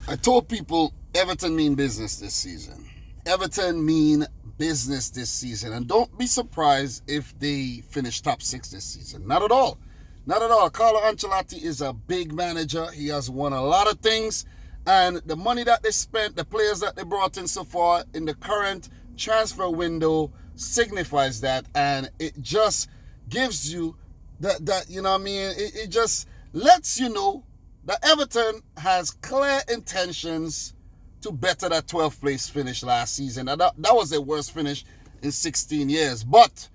I told people Everton mean business this season. Everton mean business this season. And don't be surprised if they finish top 6 this season. Not at all. Not at all. Carlo Ancelotti is a big manager. He has won a lot of things. And the money that they spent, the players that they brought in so far in the current transfer window signifies that. And it just gives you that you know what I mean? It just lets you know that Everton has clear intentions to better that 12th place finish last season. That was their worst finish in 16 years. But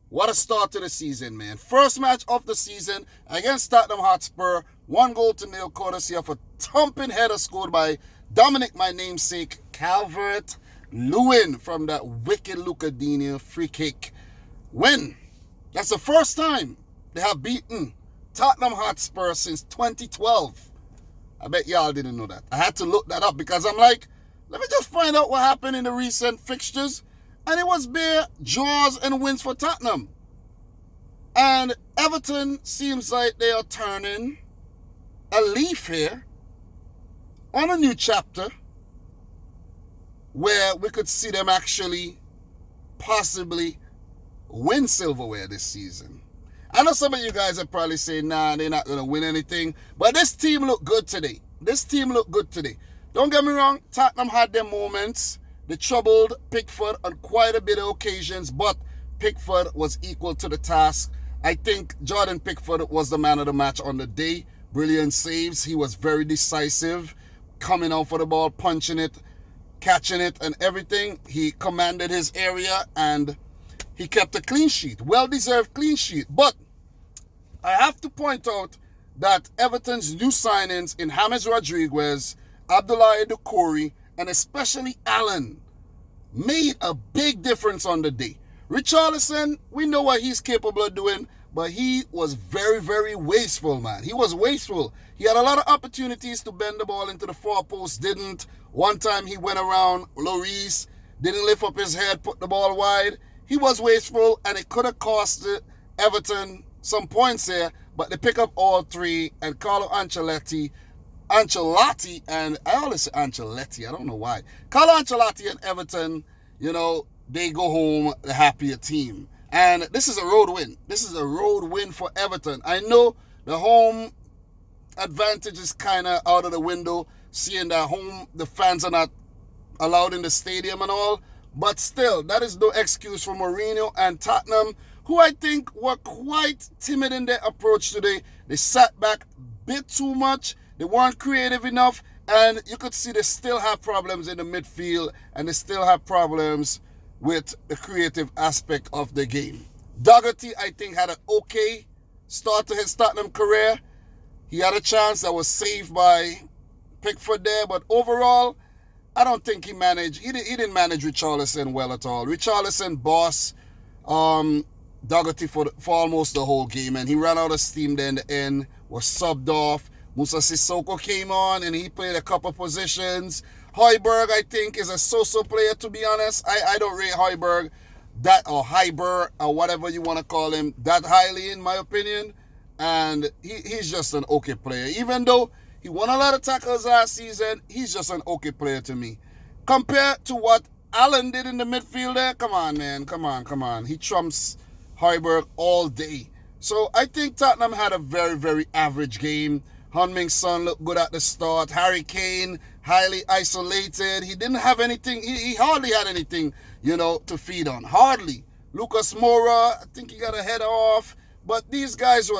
what a start to the season, man. First match of the season against Tottenham Hotspur. 1-0 courtesy of a thumping header scored by Dominic, my namesake, Calvert-Lewin from that wicked Luca Digne free kick win. That's the first time they have beaten Tottenham Hotspur since 2012. I bet y'all didn't know that. I had to look that up because I'm like, let me just find out what happened in the recent fixtures. And it was bare draws and wins for Tottenham. And Everton seems like they are turning a leaf here on a new chapter where we could see them actually possibly win silverware this season. I know some of you guys are probably saying, nah, they're not going to win anything. But this team looked good today. Don't get me wrong, Tottenham had their moments. They troubled Pickford on quite a bit of occasions, but Pickford was equal to the task. I think Jordan Pickford was the man of the match on the day. Brilliant saves. He was very decisive, coming out for the ball, punching it, catching it, and everything. He commanded his area, and he kept a clean sheet. Well-deserved clean sheet. But I have to point out that Everton's new signings in James Rodriguez, Abdoulaye Doucouré, and especially Allan made a big difference on the day. Richarlison, we know what he's capable of doing, but he was very, very wasteful, man. He was wasteful. He had a lot of opportunities to bend the ball into the far post, didn't. One time he went around Lloris, didn't lift up his head, put the ball wide. He was wasteful, and it could have cost Everton some points here, but they pick up all three, and Carlo Ancelotti, and I always say Ancelotti, I don't know why. Carlo Ancelotti and Everton, you know, they go home the happier team. And this is a road win. This is a road win for Everton. I know the home advantage is kind of out of the window, seeing that home, the fans are not allowed in the stadium and all. But still, that is no excuse for Mourinho and Tottenham, who I think were quite timid in their approach today. They sat back a bit too much. They weren't creative enough. And you could see they still have problems in the midfield, and they still have problems with the creative aspect of the game. Doherty, I think, had an okay start to his Tottenham career. He had a chance that was saved by Pickford there, but overall, I don't think he managed. He didn't manage Richarlison well at all. Richarlison boss Doherty for almost the whole game, and he ran out of steam there in the end, was subbed off. Musa Sissoko came on, and he played a couple positions. Højbjerg, I think, is a so-so player, to be honest. I don't rate Højbjerg or Højbjerg, or whatever you want to call him, that highly, in my opinion. And he's just an okay player. Even though he won a lot of tackles last season, he's just an okay player to me. Compared to what Allan did in the midfield there, come on, man. Come on. He trumps Højbjerg all day. So I think Tottenham had a very, very average game. Heung-min Son looked good at the start. Harry Kane, highly isolated. He didn't have anything. He hardly had anything, to feed on. Hardly. Lucas Moura, I think he got a header off. But these guys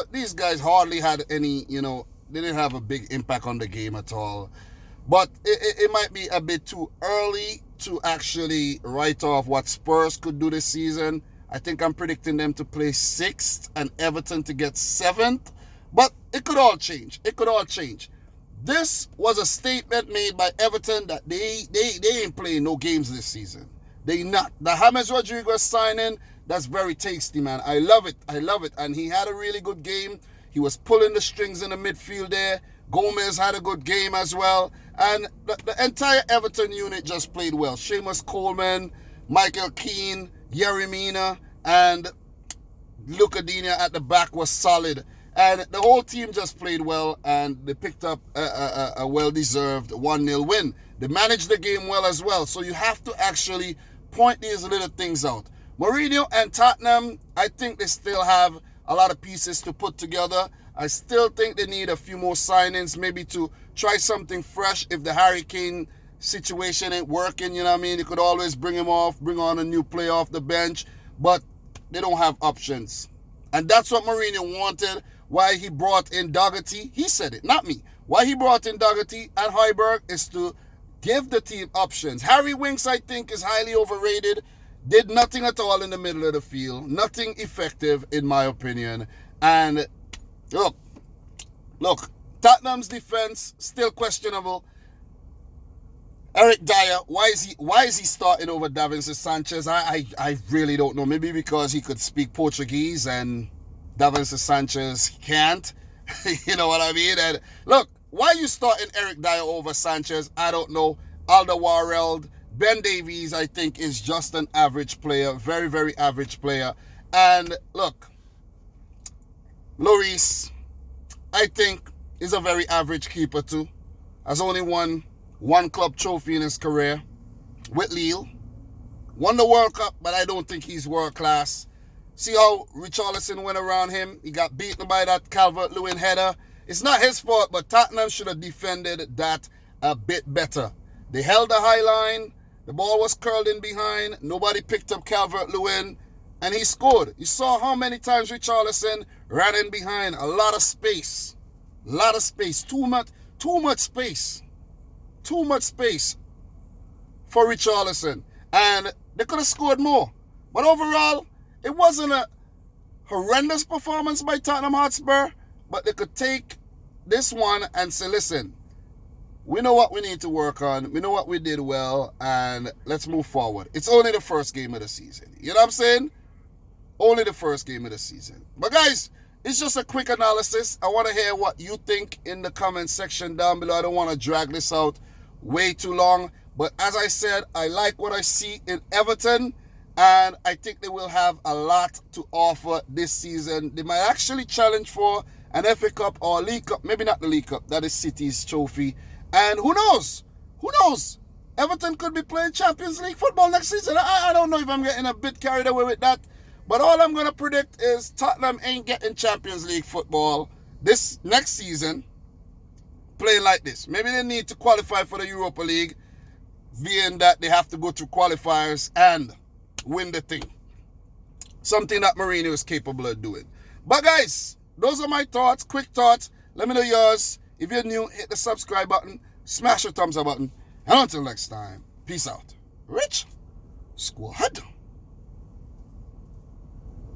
hardly had any, they didn't have a big impact on the game at all. But it might be a bit too early to actually write off what Spurs could do this season. I think I'm predicting them to play 6th and Everton to get 7th. But it could all change. This was a statement made by Everton that they ain't playing no games this season. They not. The James Rodriguez signing, that's very tasty, man. I love it. And he had a really good game. He was pulling the strings in the midfield there. Gomez had a good game as well. And the entire Everton unit just played well. Seamus Coleman, Michael Keane, Yerry Mina, and Luca Digne at the back was solid. And the whole team just played well, and they picked up a well-deserved 1-0 win. They managed the game well as well. So you have to actually point these little things out. Mourinho and Tottenham, I think they still have a lot of pieces to put together. I still think they need a few more signings, maybe to try something fresh if the Harry Kane situation ain't working, you know what I mean? You could always bring him off, bring on a new player off the bench, but they don't have options. And that's what Mourinho wanted, why he brought in Doherty. He said it, not me. Why he brought in Doherty and Højbjerg is to give the team options. Harry Winks, I think, is highly overrated. Did nothing at all in the middle of the field. Nothing effective, in my opinion. And look, Tottenham's defense, still questionable. Eric Dyer, why is he starting over Davinson Sanchez? I really don't know. Maybe because he could speak Portuguese and Davinson Sanchez can't. You know what I mean? And look, why are you starting Eric Dyer over Sanchez? I don't know. Alderweireld, Ben Davies, I think, is just an average player. Very, very average player. And look, Lloris, I think, is a very average keeper too. Has only won one club trophy in his career with Lille. Won the World Cup, but I don't think he's world class. See how Richarlison went around him? He got beaten by that Calvert-Lewin header. It's not his fault, but Tottenham should have defended that a bit better. They held the high line. The ball was curled in behind. Nobody picked up Calvert-Lewin, and he scored. You saw how many times Richarlison ran in behind. A lot of space. A lot of space. Too much space. Too much space for Richarlison. And they could have scored more. But overall, it wasn't a horrendous performance by Tottenham Hotspur, but they could take this one and say, listen, we know what we need to work on. We know what we did well, and let's move forward. It's only the first game of the season. You know what I'm saying? Only the first game of the season. But guys, it's just a quick analysis. I want to hear what you think in the comment section down below. I don't want to drag this out way too long. But as I said, I like what I see in Everton, and I think they will have a lot to offer this season. They might actually challenge for an FA Cup or a League Cup. Maybe not the League Cup. That is City's trophy. And who knows? Who knows? Everton could be playing Champions League football next season. I don't know if I'm getting a bit carried away with that. But all I'm going to predict is Tottenham ain't getting Champions League football this next season playing like this. Maybe they need to qualify for the Europa League, being that they have to go through qualifiers and win the thing. Something that Mourinho is capable of doing. But guys, those are my thoughts, quick thoughts. Let me know yours. If you're new, hit the subscribe button, smash the thumbs up button. And until next time, peace out. Rich Squad.